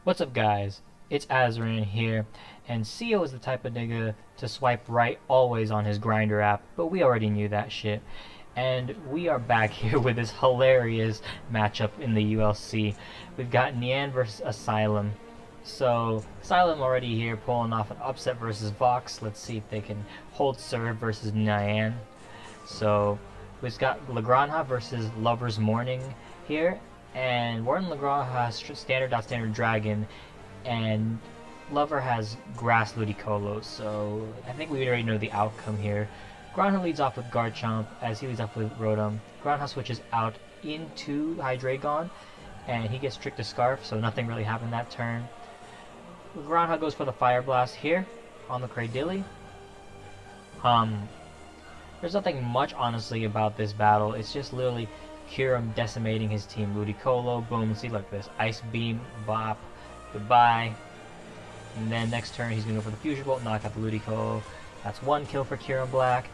What's up, guys? It's Azrin here, and CEO is the type of nigga to swipe right always on his Grinder app, but we already knew that shit. And we are back here with this hilarious matchup in the ULC. We've got Nyan versus Asylum. So, Asylum already here pulling off an upset versus Vox. Let's see if they can hold serve versus Nyan. So, we've got Legranja versus Lover's Morning here, and Warden Legrand has standard Dragon, and Lover has Grass Ludicolo, so I think we already know the outcome here. Granja leads off with Garchomp, as he leads off with Rotom. Granja switches out into Hydreigon, and he gets Trick to Scarf, so nothing really happened that turn. Granja goes for the Fire Blast here, on the Cradily. There's nothing much, honestly, about this battle. It's just literally Kyurem decimating his team. Ludicolo, boom, see, look at this. Ice Beam, bop, goodbye. And then next turn, he's going to go for the Fusion Bolt, knock out the Ludicolo. That's one kill for Kyurem Black.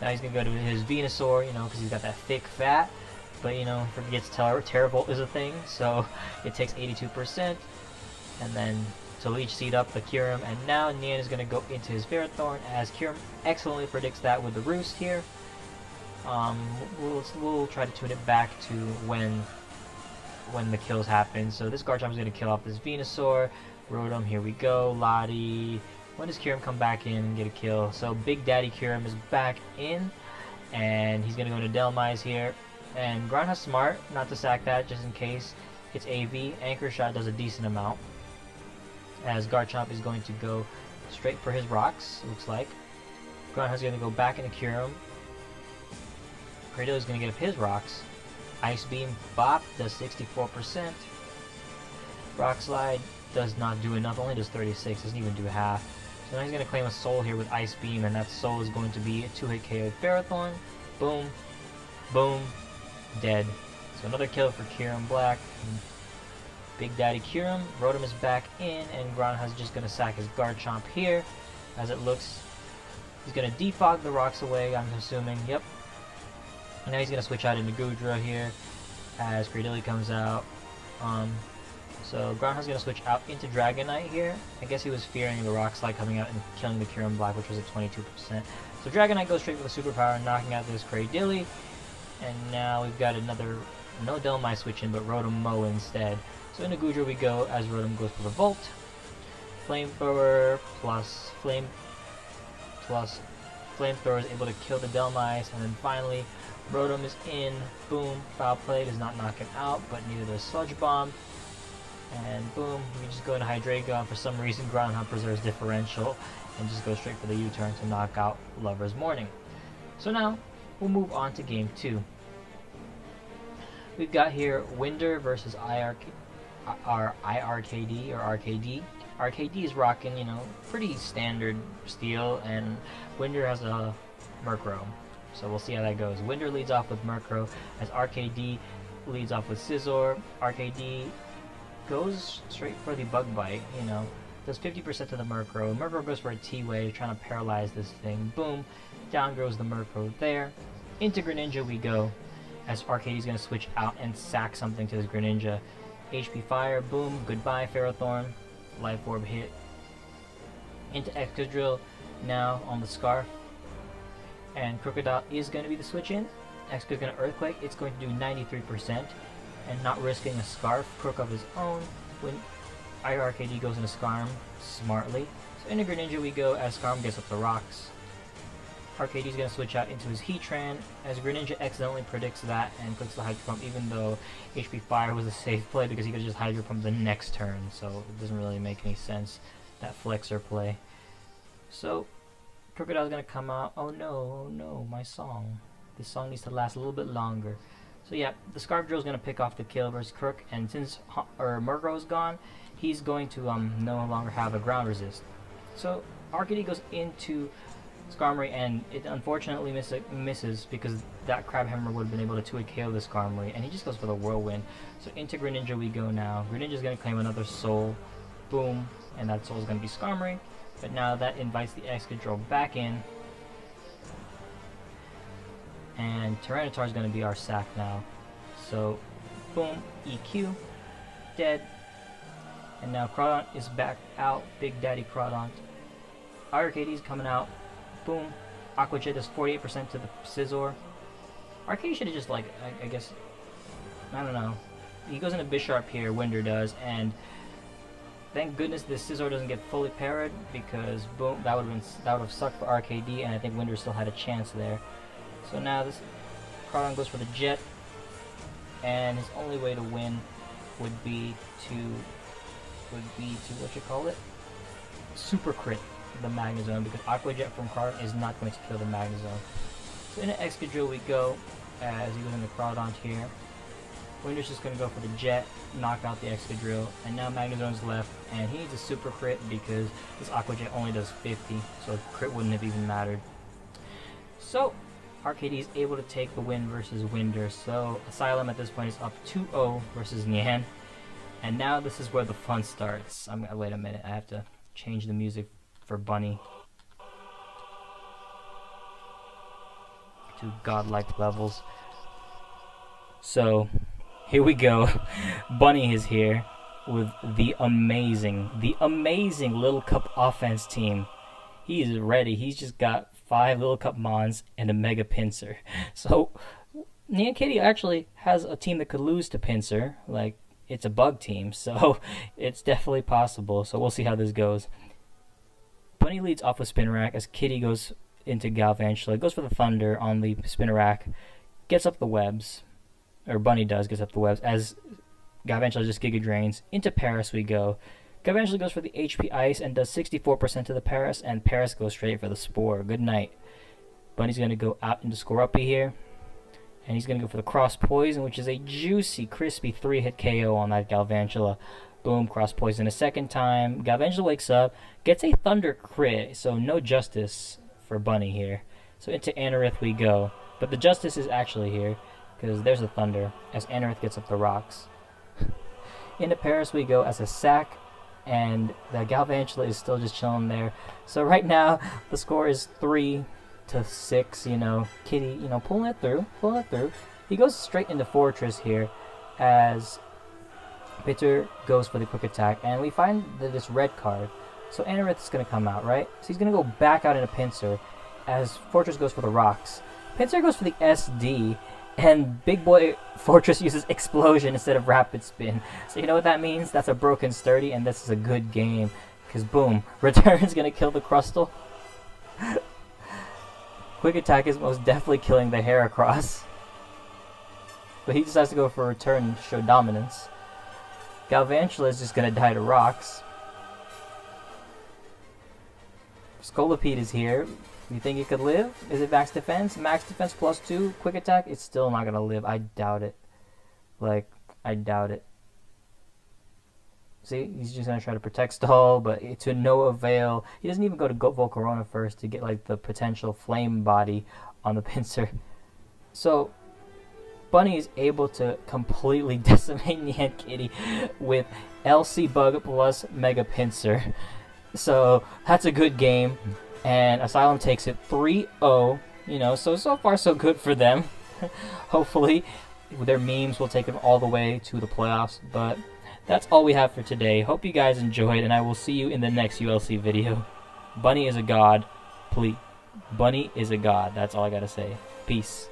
Now he's going to go to his Venusaur, because he's got that thick fat. But, forgets Terravolt is a thing, so it takes 82%. And then to Leech Seed up the Kyurem, and now Nyan is going to go into his Ferrothorn, as Kyurem excellently predicts that with the Roost here. We'll try to tune it back to when the kills happen. So this Garchomp is going to kill off this Venusaur. Rotom, here we go. Lottie. When does Kyurem come back in and get a kill? So Big Daddy Kyurem is back in, and he's going to go into Delmise here. And Granja's smart not to sack that just in case it's AV. Anchor Shot does a decent amount, as Garchomp is going to go straight for his rocks, it looks like. Granja's going to go back into Kyurem. Cradily is going to get up his rocks. Ice Beam, bop, does 64%. Rock Slide does not do enough, only does 36, doesn't even do half. So now he's going to claim a Soul here with Ice Beam, and that Soul is going to be a 2-hit KO Ferrothorn. Boom, boom, dead. So another kill for Kyurem Black. Big Daddy Kyurem. Rotom is back in, and Granja is just going to sack his Garchomp here, as it looks. He's going to defog the rocks away, I'm assuming. Yep. And now he's going to switch out into Goodra here, as Cradily comes out. So Granja's going to switch out into Dragonite here. I guess he was fearing the Rock Slide coming out and killing the Kyurem Black, which was at 22%. So Dragonite goes straight for the Superpower, knocking out this Cradily. And now we've got another, no Delmise switch in, but Rotom Mow instead. So into Goodra we go, as Rotom goes for the Volt. Flamethrower plus Flamethrower is able to kill the Delmise, and then finally Rotom is in. Boom, Foul Play does not knock him out, but neither does Sludge Bomb. And boom, we just go into Hydreigon. For some reason, Granja preserves differential and just goes straight for the U-turn to knock out Lover's Morning. So now we'll move on to game 2. We've got here Winder versus IRKD or RKD. RKD is rocking, pretty standard steel, and Winder has a Murkrow. So we'll see how that goes. Winder leads off with Murkrow, as RKD leads off with Scizor. RKD goes straight for the Bug Bite, does 50% to the Murkrow. Murkrow goes for a T-Wave, trying to paralyze this thing. Boom, down goes the Murkrow there. Into Greninja we go, as RKD's going to switch out and sack something to this Greninja. HP Fire, boom, goodbye Ferrothorn. Life Orb hit. Into Excadrill now on the Scarf. And Crocodile is going to be the switch in. Excadrill's going to Earthquake. It's going to do 93%. And not risking a Scarf, Croak of his own. When IRKD goes into Skarm smartly. So into Greninja we go, as Skarm gets up the rocks. RKD's going to switch out into his Heatran, as Greninja accidentally predicts that and clicks the Hydro Pump, even though HP Fire was a safe play because he could just Hydro Pump the next turn, so it doesn't really make any sense, that Flexor play. So, Crocodile's going to come out. Oh no, my song. This song needs to last a little bit longer. So yeah, the Scarf Drill's going to pick off the kill versus Crook, and since Murkrow's gone, he's going to no longer have a ground resist. So, RKD goes into Skarmory, and it unfortunately misses because that Crabhammer would have been able to 2-hit KO the Skarmory, and he just goes for the Whirlwind. So into Greninja we go now. Greninja's going to claim another Soul. Boom, and that Soul is going to be Skarmory. But now that invites the Excadrill back in. And Tyranitar is going to be our sack now. So, boom, EQ, dead. And now Crawdont is back out. Big Daddy Crawdont. RKD's coming out. Boom. Aqua Jet does 48% to the Scizor. RKD should have just, like, I guess, I don't know. He goes into Bisharp here, Winder does, and thank goodness this Scizor doesn't get fully parried, because boom, that would have sucked for RKD, and I think Winder still had a chance there. So now this Crawdon goes for the Jet, and his only way to win would be to what you call it? Super crit the Magnezone, because Aqua Jet from Crawdon is not going to kill the Magnezone. So in an Excadrill we go, as he goes into Crawdon here. Winder's just going to go for the Jet, knock out the Excadrill, and now Magnezone's left, and he needs a super crit because this Aqua Jet only does 50, so crit wouldn't have even mattered. So, RKD is able to take the win versus Winder, so Asylum at this point is up 2-0 versus Nyan, and now this is where the fun starts. Wait a minute, I have to change the music for Bunny to godlike levels. So, here we go. Bunny is here with the amazing Little Cup offense team. He is ready. He's just got 5 Little Cup Mons and a Mega Pinsir. So, Nyan Kitty actually has a team that could lose to Pinsir. Like, it's a bug team, so it's definitely possible. So we'll see how this goes. Bunny leads off with Spinarak as Kitty goes into Galvantula. Goes for the Thunder on the Spinarak. Gets up the webs. Or Bunny does, gets up the webs, as Galvantula just Giga Drains. Into Paris we go. Galvantula goes for the HP Ice and does 64% to the Paris, and Paris goes straight for the Spore. Good night. Bunny's going to go out into Skorupi here, and he's going to go for the Cross Poison, which is a juicy, crispy 3-hit KO on that Galvantula. Boom, Cross Poison a second time. Galvantula wakes up, gets a Thunder crit, so no justice for Bunny here. So into Anorith we go, but the justice is actually here, because there's a Thunder, as Anorith gets up the rocks. Into Paris we go as a Sack, and the Galvantula is still just chilling there. So right now, the score is 3-6, Kitty, pulling it through. He goes straight into Fortress here, as Bitter goes for the Quick Attack, and we find this red card. So Anorith is going to come out, right? So he's going to go back out into Pinsir, as Fortress goes for the rocks. Pinsir goes for the SD, and Big Boy Fortress uses Explosion instead of Rapid Spin. So you know what that means? That's a broken Sturdy, and this is a good game. Because boom, Return's going to kill the Crustle. Quick Attack is most definitely killing the Heracross. But he decides to go for a Return to show dominance. Galvantula is just going to die to rocks. Scolipede is here. You think it could live? Is it max defense? Max defense plus 2, quick attack? It's still not going to live. I doubt it. I doubt it. See, he's just going to try to protect Stall, but to no avail. He doesn't even go to Volcarona first to get, the potential flame body on the Pinsir. So, Bunny is able to completely decimate Nyan Kitty with LC Bug plus Mega Pinsir. So, that's a good game. And Asylum takes it 3-0, so far so good for them. Hopefully, their memes will take them all the way to the playoffs. But that's all we have for today. Hope you guys enjoyed, and I will see you in the next ULC video. Bunny is a god. Please. Bunny is a god. That's all I gotta say. Peace.